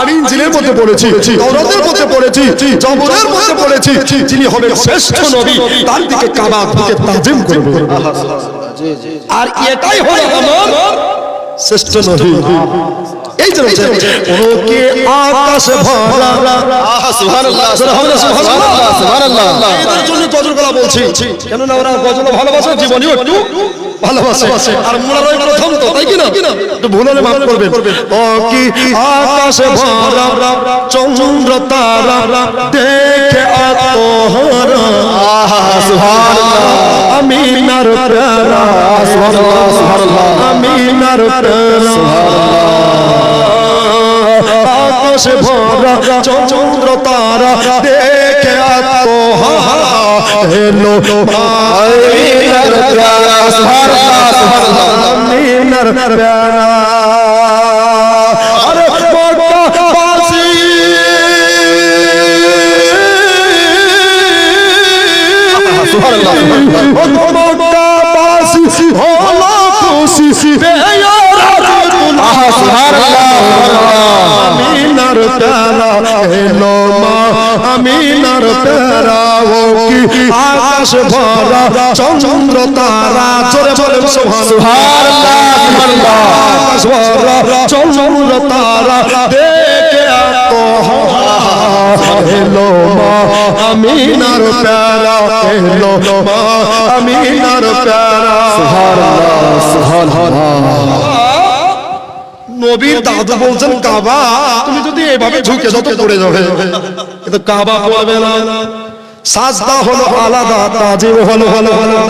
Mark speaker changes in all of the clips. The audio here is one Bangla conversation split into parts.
Speaker 1: আমি ইনজিলের মধ্যে পড়েছি, তাওরাতের মধ্যে পড়েছি, জবুরের মধ্যে পড়েছি, যিনি হবেন শ্রেষ্ঠ নবী তার দিকে কাবা দিকে তাজিম করব। আর এটাই হলো আমার শ্রেষ্ঠ নবী। এই জন্য ওকে আকাশে ভরা, সুবহানাল্লাহ সুবহানাল্লাহ সুবহানাল্লাহ। এর জন্য গজল গলা বলছি, কেন না ওরা গজল ভালোবাসে, জীবনীও একটু ভালোবাসে। আর মোলারাই প্রথম তো, তাই কি না? একটু ভুল হলে মাফ করবেন। ও কি আকাশে ভরা চন্দ্র তারা দেখে আত্মহারা, সুবহানাল্লাহ। আমিনার প্যারা, সুবহানাল্লাহ সুবহানাল্লাহ। আমিনার প্যারা, আকাশে ভরা চন্দ্র তারা দেখে আত্মহারা, হেলো আমিনার প্যারা, সুবহানাল্লাহ সুবহানাল্লাহ। আমিনার প্যারা, আরে মক্কাবাসী সুবহানাল্লাহ মক্কাবাসী হলো খুশি বেয়ারাতুল্লাহ, সুবহানাল্লাহ। আমিনার প্যারা হেলো মা আমিনার প্যারা, ও কি আকাশ ভরা চন্দ্র তারা, জোরে বলেন সুবহানাল্লাহ সুবহানাল্লাহ। আকাশ ভরা চন্দ্র তারা দেখে আত্মহারা, হেলো মা আমিনার প্যারা, হেলো মা আমিনার প্যারা, সুবহানাল্লাহ সুবহানাল্লাহ। নবীর দাদু বলছেন কাবা, তুমি যদি এভাবে ঝুঁকে যত পড়ে যাবে, কিন্তু কাবা বলবে না। সাজদা হলো আলাদা, তাজিম হলো আলাদা।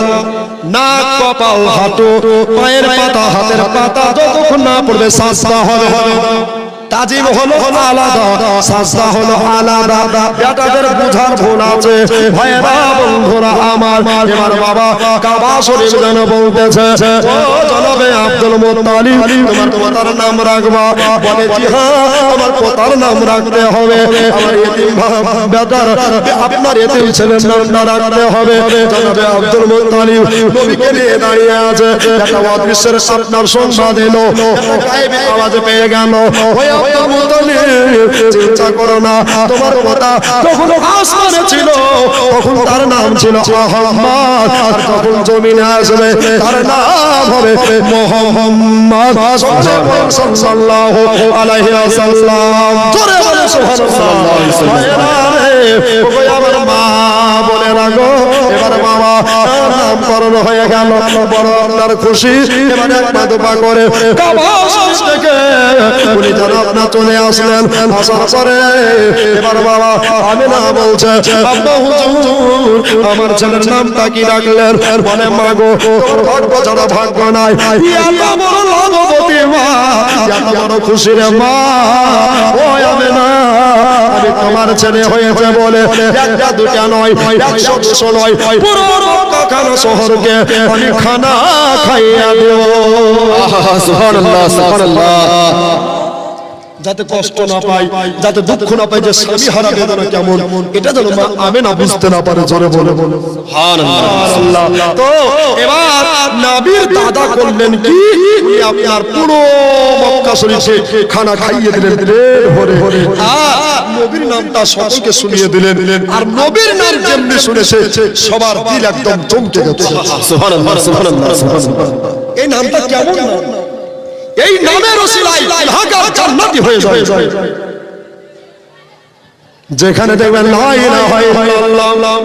Speaker 1: নাক, কপাল, হাঁটু, পায়ের পাতা, হাতের পাতা যতক্ষণ না পড়বে সাজদা হবে। তাজিম হলো আলাদা, সাজদা হলো আলাদা। বেটাদের বুঝার ভুল আছে ভাইরা বন্ধুরা আমার। এবার বাবা কাবা শরীফ যেন বলতেছে, ও জনাবে আব্দুল মুত্তালিব তোমার পোতার নাম রাখবা। বলে জি হ্যাঁ, আমার পোতার নাম রাখতে হবে। আমার এতিম বেটার আপনার এতিম ছেলের নামটা রাখতে হবে। জনাবে আব্দুল মুত্তালিব নবীকে নিয়ে দাঁড়িয়ে আছে। একটা অদৃশ্যের আপনার সংবাদ এলো, গায়েবী আওয়াজ পেয়ে গেল। চিন্তা করো না, তোমার কথা যখন আসমানে ছিল তখন তার নাম ছিল আহমদ, আর যখন জমিনে আসবে তার নাম হবে মুহাম্মদ সাল্লাল্লাহু আলাইহি ওয়াসাল্লাম। জোরে বলে সুবহানাল্লাহ। আমার মা বলে রাখো, এবার বাবা নামকরণ হয়ে গেল, বড় আপনার খুশি। এবার একটা দোয়া করে কাবা শরীফ থেকে উনি জনাব না চলে আসলেন। আসার পরে এবার বাবা আমিনা বলছে, আব্বা হুজুর আমার ছেলের নামটা কি রাখলেন? বলে মা গো তোর ভাগ্য ছাড়া ভাগ্য নাই। এত বড় লাভবতী মা, এত বড় খুশির মা, ও আমিনা আমি তোমার ছেলে হয়েছে বলে একটা দুটা নয়, 100 নয়, পুরো মক্কা শহরকে আমি খানা খাইয়া দেব। সুবহানাল্লাহ সুবহানাল্লাহ। যাতে কষ্ট না পাই, যাতে দুঃখ না পাই, যে স্বামী হারা বেদনা কেমন এটা যেন আমিনা বুঝতে না পারে। জোরে বলে সুবহানাল্লাহ। তো এবার নবীর দাদা করলেন কি, আপনার পুরো মক্কা শরীফে খানা খাইয়ে দিলেন পেট ভরে। আর নবীর নামটা সকলকে শুনিয়ে দিলেন। আর নবীর নাম যেমনি শুনেছে সবার দিল একদম চমকে গেছে। সুবহানাল্লাহ সুবহানাল্লাহ সুবহানাল্লাহ। এই নামটা কেমন নাম, এই নামের ওসিলায় ঢাকার জান্নাতি হয়ে যায়। যেখানে দেখবেন লা ইলাহা ইল্লাল্লাহ,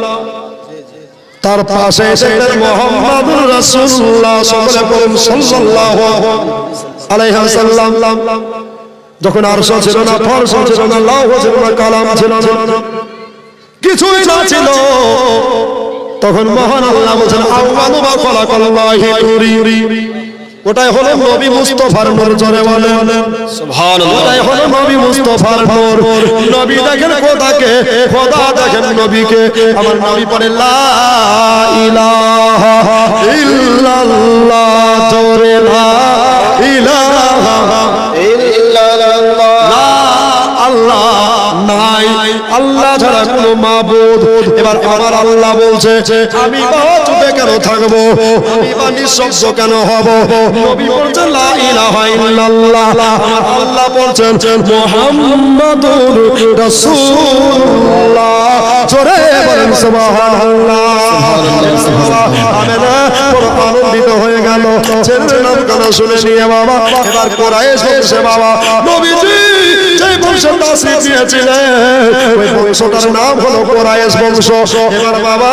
Speaker 1: তার পাশে এসে মুহাম্মাদুর রাসূলুল্লাহ সাল্লাল্লাহু আলাইহি ওয়াসাল্লাম। যখন আরশ ছিল না, ফরশ ছিল না, লৌহ ছিল না, কালাম ছিল না, কিছুই না ছিল, তখন মহান আল্লাহ বলেন আউয়ালু মা খালাকাল্লাহু নূরি। ওটাই হলো নবী মুস্তাফার নূর। জোরে বলেন সুবহানাল্লাহ। ওটাই হলো নবী মুস্তাফার নূর। নবী দেখেন খোদাকে, খোদা দেখেন নবীকে। আমার নবী পড়ে লা ইলাহা ইল্লাল্লাহ, জোরে লা ইলাহা ইল্লাল্লাহ। লা আল্লাহ নাই, আল্লাহ ছাড়া কোনো কোনো মাবুদ। এবার আমার আল্লাহ বলছে আমি বা চুপে কেন থাকবো, আমি বা নিঃশব্দ কেন হব? নবী বলছেন লা ইলাহা ইল্লাল্লাহ, আমার আল্লাহ বলছেন মুহাম্মাদুর রাসূলুল্লাহ। জোরে বলেন সুবহানাল্লাহ। আমি না বড় আনন্দিত হয়ে গেল ছেলের নাম কেন শুনে নিয়ে বাবা। এবার কুরাইশ বলছে বাবা নবীজি যে বংশে তাসরিফ নিয়েছিলেন ওই বংশটার নাম হলো কুরাইশ বংশ। এবার বাবা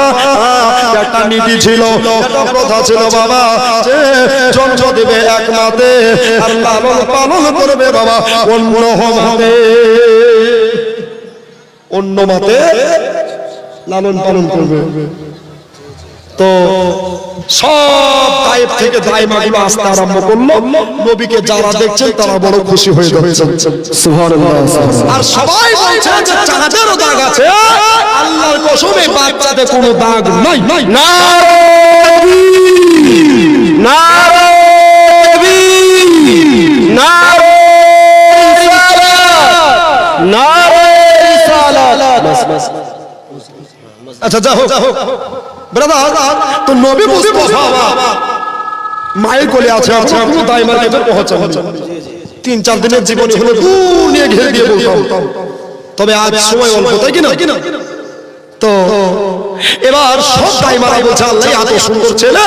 Speaker 1: একটা নীতি ছিল, একটা প্রথা ছিল বাবা, যে জন্ম দেবে এক মাতে আর লালন পালন করবে বাবা অন্য মাতে, অন্য মাতে লালন পালন করবে। তো সব তায়েব থেকে দায়মাগুলো আসতে আরম্ভ করলো। নবীকে যারা দেখছেন তারা বড় খুশি হয়ে যাচ্ছেন, সুবহানাল্লাহ। আর সবাই বলছে যে চাঁদেরও দাগ আছে, আল্লাহর কসমে বাচ্চাদের কোনো দাগ নাই। নারে নারে নারে নারে রিসালাত। আচ্ছা যাও ব্রাদার, তো নবী মুস্তাফা মায়ের কোলে আছে, আছে কোনো দায়মার কাছে পৌঁছানো 3-4 দিনের জীবনী হলো দুনিয়া ঘিরে দিয়ে বলতাম, তবে আজ সময় অল্প, তাই কি না? তো এবার সব দায়মারা বলছে আল্লাহ এত সুন্দর ছেলে,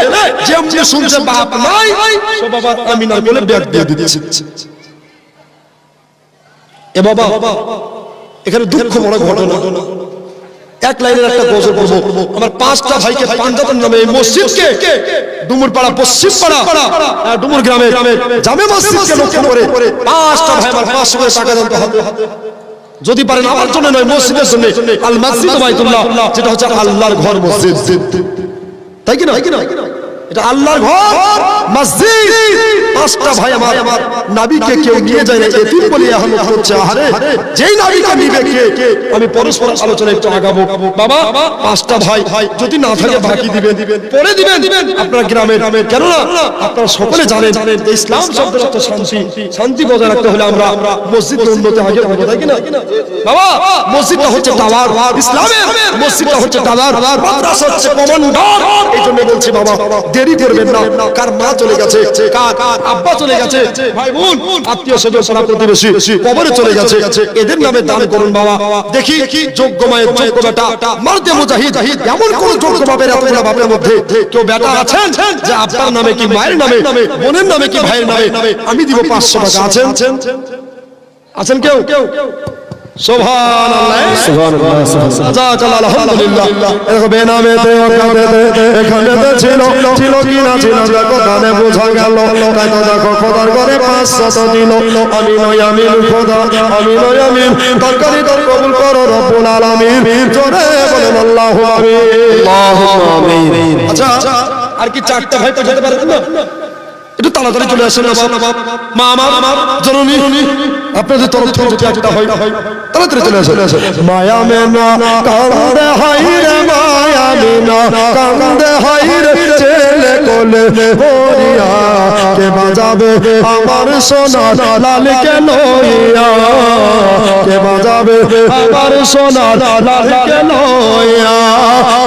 Speaker 1: যেমনি শুনছে বাপ নাই সব বাবা আমিনার কোলে ব্যাগ দিয়ে দিচ্ছে। এ বাবা এখানে দুঃখ বড় ঘটনা। এক লাইনের একটা গজল পড়বো। আমার 5টা ভাইকে পাঞ্জাতন নামে এই মসজিদকে, ডুমুর পাড়া পশ্চিম পাড়া ডুমুর গ্রামে জামে মসজিদকে লক্ষ্য করে 5টা ভাই আমার 500 করে টাকা দিতে হবে, যদি পারেন আমার জন্য নয় মসজিদের জন্য। আল মসজিদ বাইতুল্লাহ, যেটা হচ্ছে আল্লাহর ঘর মসজিদ, তাই কি না? এটা আল্লাহর ঘর মসজিদ। 5টা ভাই আমার নবীকে কেউ নিয়ে যায় না, এতিম বলে আহমদ হচ্ছে। আরে যেই নবীকে নিবে কে, আমি পরস্পর আলোচনা একটু আগাবো বাবা। 5টা ভাই যদি না থাকে বাকি দিবেন, পরে দিবেন আপনার গ্রামের। কেননা আপনারা সকলে জানেন ইসলাম শব্দের অর্থ শান্তি, শান্তি বজায় রাখতে হলে আমরা মসজিদের উন্নতি আগে করব, তাই কি না বাবা? মসজিদটা হচ্ছে টাওয়ার, ইসলামের মসজিদটা হচ্ছে টাওয়ার, মাদ্রাসা হচ্ছে কমান্ডার। এই জন্য বলছি বাবা দেরি করবেন না। কার মা চলে গেছে, কার আব্বা চলে গেছে, ভাই বোন আত্মীয় স্বজন পাড়া প্রতিবেশী কবরে চলে গেছে, এদের নামে দান করুন বাবা। দেখি যোগ্য মায়ের যোগ্য বেটা মারদে মুজাহিদ, এমন কোন যোগ্য বাপের এতগুলো বাপের মধ্যে কেউ বেটা আছেন যে আপনার নামে কি মায়ের নামে, বোনের নামে কি ভাইয়ের নামে আমি দিব 500 টাকা? আছেন কেউ? সুবহানাল্লাহ সুবহানাল্লাহ সুবহানাল্লাহ আলহামদুলিল্লাহ। এরকম বেনামেতে এখানেতে ছিল কি না ছিল কানে বোঝা গেল, তাই তো দেখো খোদার ঘরে 500 দিল। আমি নয় আমিন খোদা, আমি নয় আমিন, তরকারি তোর কবুল করো রব্বুল আলামিন। জোরে বলেন আল্লাহু আমিন, আল্লাহুম্মা আমিন। আচ্ছা আর কি 4টা ভাই পাঠাতে পারবেন না? একটু তাড়াতাড়ি চলে আসেন না বাবা। মা আমার জননী, আপনাদের তরফ থেকে যদি একটা হয় তাড়াতাড়ি চলে আসেন। মায়া মেনা কান্দে হাই রে, মায়া মেনা কান্দে হাই রে, ছেলে কোলে বরিয়া কে বাজাবে আমার সোনা লালকে লইয়া, কে বাজাবে আমার সোনা লালকে লইয়া।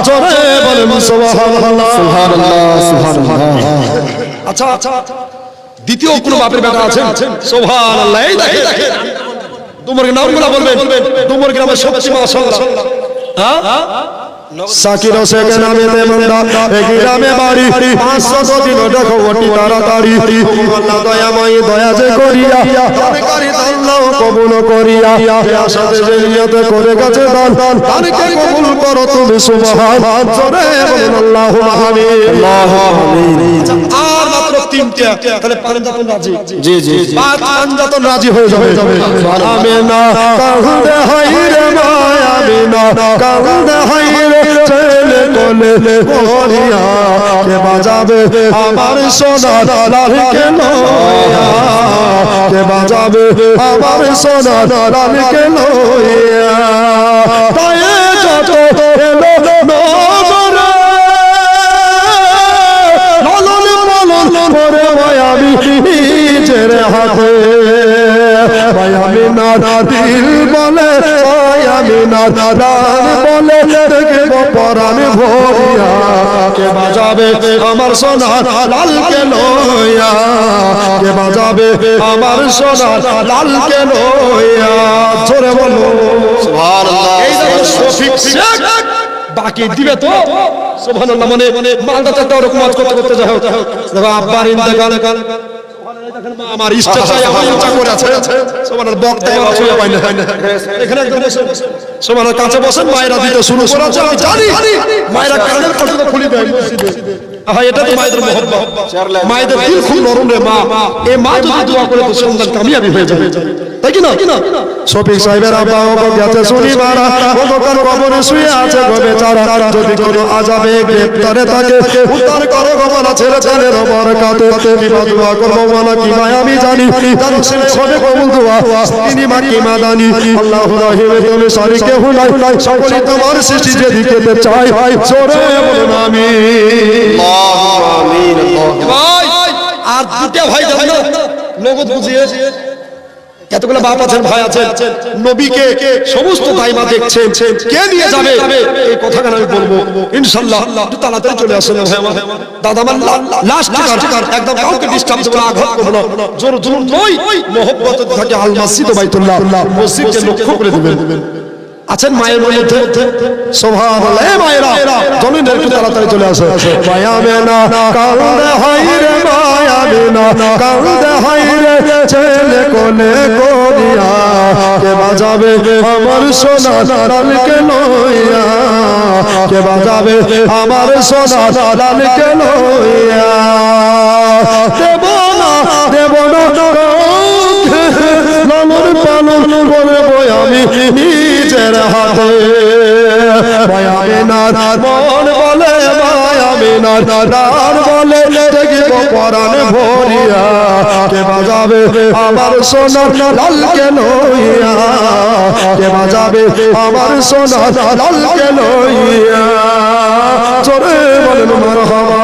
Speaker 1: জোরে বলেন সুবহানাল্লাহ সুবহানাল্লাহ সুবহানাল্লাহ। আচ্ছা দ্বিতীয় কোন বাপের বেটা আছেন? সুবহানাল্লাহ। এই দেখেন তোমার নামগুলো বলবেন। তোমার গ্রামের সবচেয়ে মাশাআল্লাহ সাকির হোসেন নামে দেবন্দা, এই গ্রামে বাড়ি 500 দিন দেখো ওটি তাড়াতাড়ি। আল্লাহ দয়াময় দয়া যে করিয়া তারকারি আল্লাহ কবুল করিয়া, আশাতে যে নিয়ত করে গেছে দান তারকে কবুল করো তুমি সুবহান। জোরে বলেন আল্লাহু আমিন, আল্লাহু আমিন। আর মাত্র 3টা, তাহলে পাঞ্জাতন রাজি। জি জি পাঞ্জাতন রাজি হয়ে যাবে। আমিনা কান্দে হাই রে মায়া, আমিনা কান্দে হাই রে, ছেলে কোলে বরিয়া কে বাজাবে আমার সোনা লালকে লইয়া, কে বাজাবে আমার সোনা লালকে লইয়া। তাই যত এলো নগরে লালন পালন করে আমি নিজের হাতে, ভাই আমি না দিল বলে ভাই আমি না প্রাণ বলে দেখব পরাণ ভরিয়া কে বাজাবে আমার সোনার লালকে লইয়া কে বাজাবে আমার সোনার লালকে লইয়া জোরে বলো সুবহানাল্লাহ এই দেখো শফিক শেখ বাকি দিবে তো সুবহানাল্লাহ মানে মালদা চাটা ওরকম ওয়াজ করতে করতে যাও দেখো আব্বার ইন্তেকাল আমার ইস্তেশায় আমার উঁচা করে আছে সুবহানাল্লাহ বক্তা আমার ছুঁয়ে পায় না এখানে একদম সুবহানাল্লাহ কাছে বসেন মায়েরা দিতে শুরু করেছে আমি জানি মায়েরা কানের কতটা খুলে দেয় মসজিদে হ্যাঁ এটা তো মায়েদের মহব্বত মায়েদের দিল খুব নরম রে মা এই মা যদি দোয়া করে তো সন্তান কামিয়াবি হয়ে যাবে তাই কি না শফিক সাহেবের আব্বা ও গেছে শুনি মারা ও দোকান কবরে শুয়ে আছে গো বেচারা যদি কোনো আযাবে গ্রেফতারে থাকে উদ্ধার করো গো মানা ছেলে ছেলের বরকতে কি দোয়া করবো মানা কি ভাই আমি জানি তার ছেলে সবে কবুল দোয়া তিনি মা কি মাদানি আল্লাহু রহিম তুমি সারি কেউ নাই সকলে তোমার সৃষ্টি যেদিকে চাই জোরে বলুন আমিন আমিন ভাই আর দুটো ভাই জানো নগদ বুঝিয়ে এতগুলো বাপ আছেন ভাই আছেন নবীকে সমস্ত দাইমা দেখছেন কে নিয়ে যাবে এই কথাটা আমি বলবো ইনশাআল্লাহ একটু তাড়াতাড়ি চলে আসেন ভাই আমার দাদা আমার লাস্ট টিকার একদম কাউকে ডিস্টার্ব করব না আঘাত করব না জোর জোর নয় মোহব্বত থাকে আল মসজিদ ও বাইতুল্লাহ মসজিদকে লক্ষ্য করে দিবেন আছেন মায়ের মধ্যে সুবহানাল্লাহ এই মায়েরা জমিন একটু তাড়াতাড়ি চলে আসে মায়া মেনা কান্দে হাইরে মায়া মেনা কান্দে হাইরে ছেলে কোলে করিয়া কে বাজাবে আমার সোনা লালকে লইয়া কে বাজাবে আমার সোনা লালকে লইয়া দেব না লালন পালন করবো আমি নিজের হাতে মায়াবিনার মন বলে মায়াবিনার প্রাণ বলে দেখব পরাণ ভরিয়া কে বাজাবে আমার সোনার লালকে লইয়া কে বাজাবে আমার সোনার লালকে লইয়া জোরে বলেন মারহাবা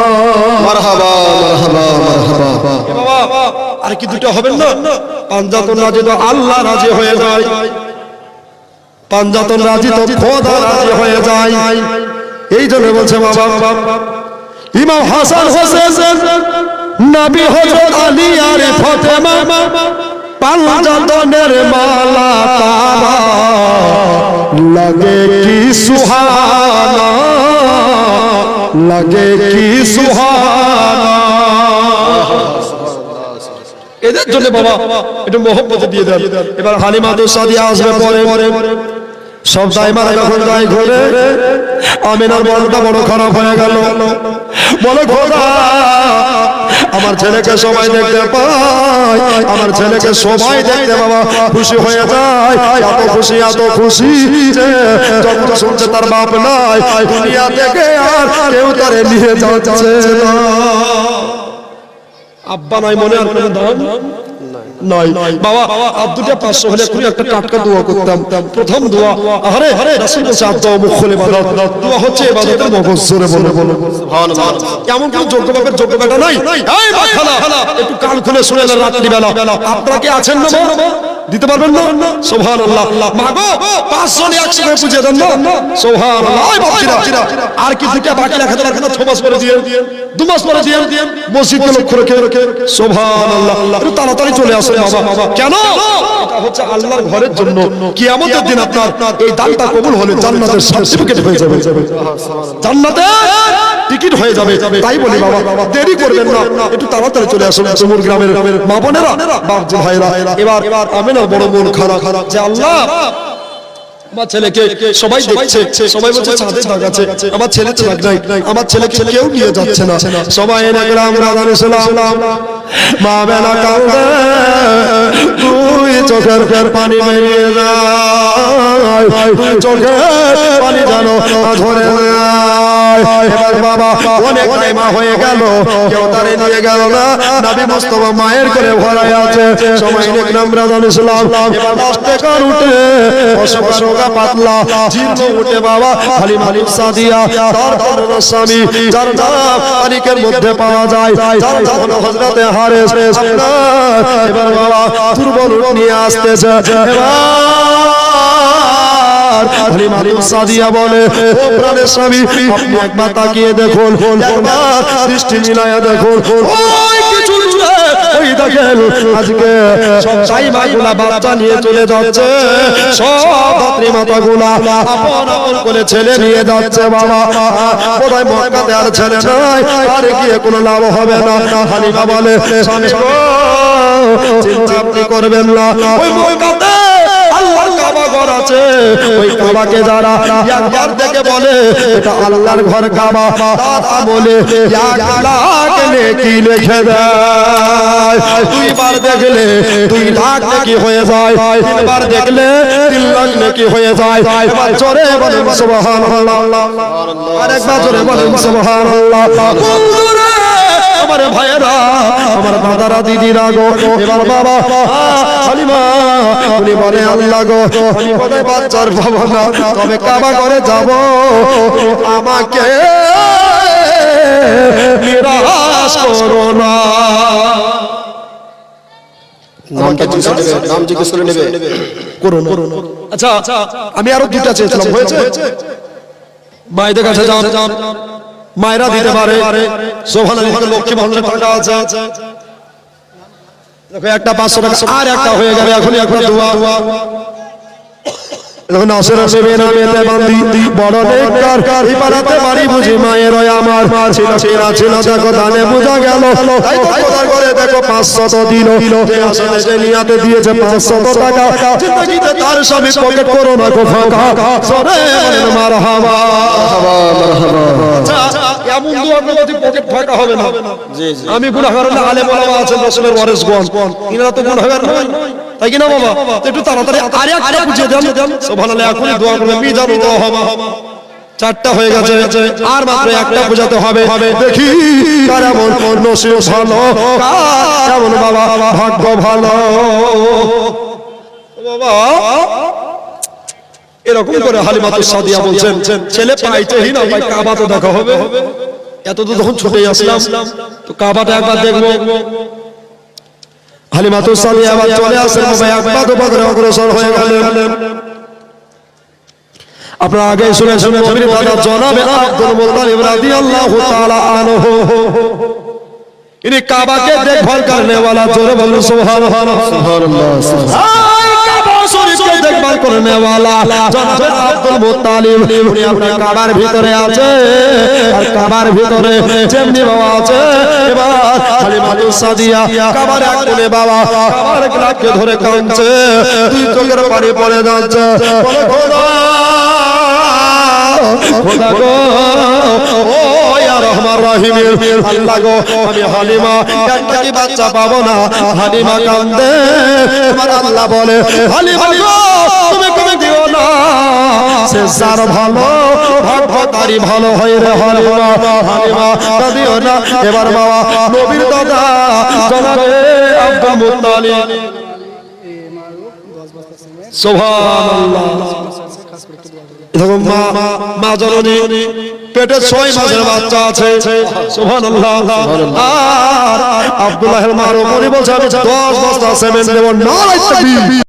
Speaker 1: মারহাবা মারহাবা মারহাবা বাবা আর কি দুটো হবেন না পাঞ্জাতন রাজি তো আল্লাহ রাজি হয়ে যায় পাঞ্জাতন রাজি তো খোদা রাজি হয়ে যায় এই জন্য বলছে বাবা ইমাম হাসান হোসেন নবী হযরত আলী আর ফাতেমা পাঞ্জাতনের মালা তারা লাগে কি সুহানা লাগে কি সুহানা এদের জন্য বাবা একটু মোহব্বত দিয়ে দেন এবার হালিমা সাদিয়া আসবে পরে সব দাইমারা যখন যাই ঘরে আমিনার মনটা বড় খারাপ হয়ে গেল বলে খোদা আমার ছেলেকে সবাই দেখতে পায় আমার ছেলেকে সবাই দেখতে বাবা খুশি হয়ে যায় এত খুশি যে যখন শুনছে তার বাপ নাই দুনিয়া থেকে আর কেউ তারে নিয়ে যাচ্ছে না আব্বা নাই মনে আর কোনো দাম নাই বাবা আর দুটো 500 হলে পুরো একটা টাটকা দোয়া করতাম প্রথম দোয়া আরে রাসূল সাহায্য মুখ খুলে বাদা দোয়া হচ্ছে ইবাদতের মগজ জোরে বলে সুবহানাল্লাহ এমন কোন যোগ্য বাপের যোগ্য বেটা নাই এই মাখালা একটু কান খুলে শুনে না রাত্রি বেলা আপনারা কি আছেন না দিতে পারবেন না সুবহানাল্লাহ মাগো 500 নে 100 করে বুঝিয়ে দেন না সুবহানাল্লাহ এই বাপজিরা আর কি দুটো বাকি রাখতে রাখতে 6 মাস পরে দিয়ে 2 মাস পরে দিয়ে মসজিদকে লক্ষ্য রেখে সুবহানাল্লাহ একটু তাড়াতাড়ি চলে আসেন বাবা কেন এটা হচ্ছে আল্লাহর ঘরের জন্য কিয়ামতের দিন আপনার এই দানটা কবুল হলে জান্নাতের সার্টিফিকেট হয়ে যাবে জান্নাতে টিকিট হয়ে যাবে তাই বলি বাবা দেরি করবেন না একটু তাড়াতাড়ি চলে আসুন চুমুর গ্রামের মা বোনেরা বাপজি ভাইরা এবার আমিনার বড় মন খারাপ যে আল্লাহ আমার ছেলেকে সবাই দেখছে সবাই বলছে ছাদে দাগ আছে আমার ছেলে তো দাগ নাই আমার ছেলেকে কেউ নিয়ে যাচ্ছে না সবাই নাম রাধান সালাম মা বেলা কাঁদে তুই চোখের পানি বেরিয়ে যায় চোখের পানি জানো ধরে এবার বাবা অনেক টাইম হয়ে গেল, কেউ তারে নিয়ে গেল না। নবী মুস্তাফা মায়ের করে ভরাই আছে, সময় দেখলাম রাজান ইসলাম। এবার লাস্টে কার উঠে অসুখা পাতলা জীর্ণ উঠে বাবা হালিমা সাদিয়া তার করোনা স্বামী, যার নাম তারিখের মধ্যে পাওয়া যায়, যার নাম হযরতে হারেস। এবার বাবা দুর্বল নিয়ে আসতেছে। হালিমা সাদিয়া বলে, ও প্রাণের স্বামী, আপনি একবার তাকিয়ে দেখুন, একবার দৃষ্টি মিলায়া দেখুন, ওই কিছু ওই দেখেন আজকে সব সাইমাগুলা বাচ্চা নিয়ে চলে যাচ্ছে, সব ধাত্রী মাতাগুলা আপন আপন করে ছেলে নিয়ে যাচ্ছে। বাবা কোথায় মক্কাতে আর ছেলে নাই, আর গিয়ে কোনো লাভ হবে না। হালিমা বলে, স্বামী গো, চিন্তা আপনি করবেন না, ওই মক্কাতে আল্লাহর কাবা ঘর আছে, ওই কাবাকে যারা একবার দেখে বলে এটা আল্লাহর ঘর কাবা, তারা বলে 1 লাখ নেকি লিখে দেয়। 2 বার দেখলে 2 লাখ নেকি হয়ে যায়, 3 বার দেখলে 3 লাখ নেকি হয়ে যায়। এবার জোরে বলেন সুবহানাল্লাহ, আরেকবার জোরে বলেন সুবহানাল্লাহ। আমার ভাইয়েরা, আমার দাদারা, দিদিরা গো, এবার বাবা হালিমা উনি বলে, আল্লাহ গো, আমি বলে বাচ্চার বাবা না, তবে কাবা করে যাব, আমাকে নিরাশ করো না। নাম জিজ্ঞেস করে নেবে, করুন। আচ্ছা, আমি আরো 2টা চেয়েছিলাম, হয়েছে? মায়েদের কাছে যান, মায়েরা দিতে পারে। সুবহানাল্লাহ, লক্ষ্মী ভান্ডারে টাকা আছে, দেখো একটা 500 টাকা, আর একটা হয়ে যাবে এখনই, একটা দোয়া। এখন আসের আসবে নামেতে বান্ধি বড় নেককার, ইবাদতে বাড়ি বুঝি মায়ের আমার ছিল ছিল, দেখো দানে বোঝা গেল। তাই তো খোদার করে দেখো 500 দিল, যে আসলে যে নিয়াতে দিয়েছে 500 টাকা, জিন্দেগিতে তার স্বামী পকেট করো না গো ফাঁকা, সরে বলেন মারহাবা মারহাবা। এমন দোয়া করলে যদি পকেট ফাঁকা হবে না। জি জি, আমি গুনাহগার হলে আলেম ওলামা আছেন, রাসূলের ওয়ারিসগণ, ইনারা তো গুনাহগার নয়, তাই কি না বাবা? একটু তাড়াতাড়ি আরে একটা বুঝিয়ে দেন। সুবহানাল্লাহ, এখনই দোয়া করবে, মিজানুর রহমা। 4টা হয়ে গেছে, আর মাত্র একটা বোঝাতে হবে। দেখি কার এমন নসিব ভালো, কার এমন বাবা ভাগ্য ভালো। বাবা এরকম করে হালিমা সাদিয়া বলছেন, ছেলে পাইতেই না ভাই, কাবা তো দেখা হবে। এত তো যখন ছুটে আসলাম, তো কাবাটা একবার দেখবো। হালিমা সাদিয়া আবার চলে আসেন, ভাই একবার দুবার করে অগ্রসর হয়ে গেলেন। আপনারা আগে শুনেছেন, নবীর দাদা জনাবে আব্দুল মুত্তালিব রাদিয়াল্লাহু তাআলা আনহু, ইনি কাবাকে দেখভাল করনে वाला, জোরে বলুন সুবহানাল্লাহ সুবহানাল্লাহ। শরীফকে দেখভাল করনে वाला জনাবে আব্দুল মুত্তালিব, উনি আপনার কাবার ভিতরে আছে, আর কাবার ভিতরে যেমনি বাবা আছে, এবার হালিমা সাদিয়া কাবার এক কোণে বাবা কাবার গ্লাসকে ধরে কাঁদছে, 2 চোখের পানি পড়ে যাচ্ছে, বলে খোদা খোদা গো, ও ইয়া রহমান রহিমের আল্লাহ গো, আমি হালিমা একটা কি বাচ্চা পাবো না। হালিমা কান্দে, আমার আল্লাহ বলে, হালিমা গো, তুমি কবে দিও না, সে যার ভালো ভাগ্য তারই ভালো হয় রে হালিমা, হালিমা দিও না। এবার বাবা নবীর দাদা জনাবে আব্দুল মুত্তালিব, সুবহানাল্লাহ, দেখো মা জননী পেটে 6 মাসের বাচ্চা আছে, সুবহানাল্লাহ। আর আব্দুল্লাহর মা রমণী বলছে, আমি 10 বস্তা সিমেন্ট দেব, নারায়ে তাকবীর।